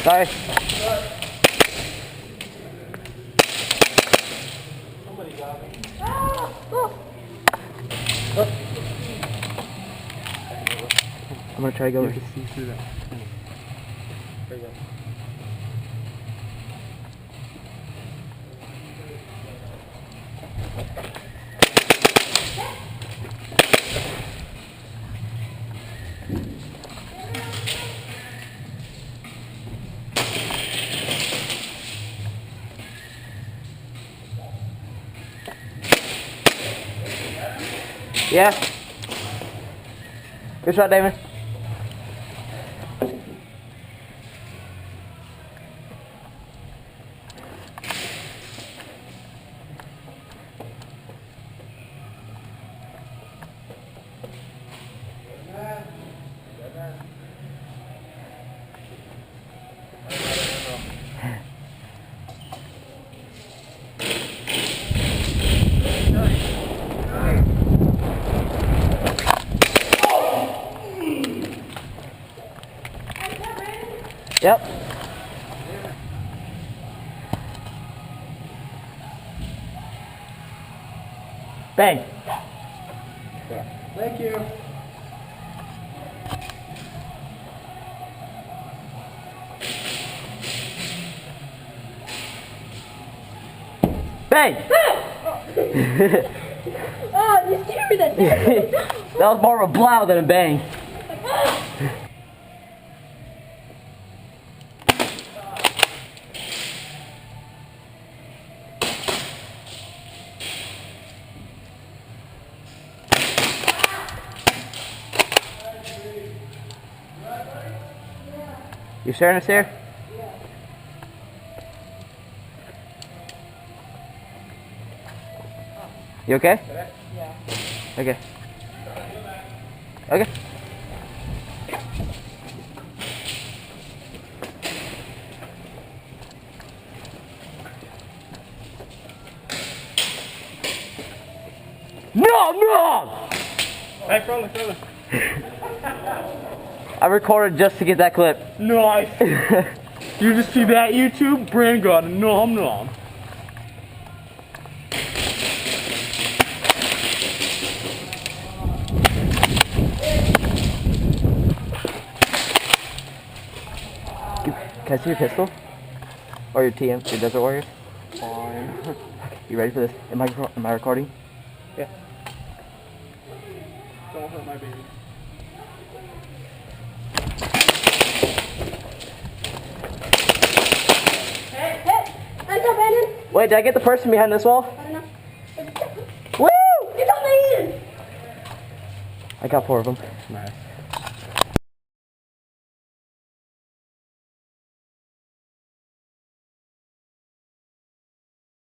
Sorry. Somebody got me. I'm gonna try to go. You can see through that. There you go. Yeah. Good shot, Damon. Yep. Bang. Thank you. Bang. Oh, you scared me that time. That was more of a blow than a bang. You staring us here? You okay? Yeah. Okay. Okay. No! Hey, fella. I recorded just to get that clip. Nice. You just see that YouTube? Brand got a nom. Can I see your pistol? Or your TM, your Desert Warrior? Fine. You ready for this? Am I recording? Yeah. Don't hurt my baby. Hey, nice job, Brandon. Wait, did I get the person behind this wall? I don't know. Woo! You got me in. I got 4 of them. Nice.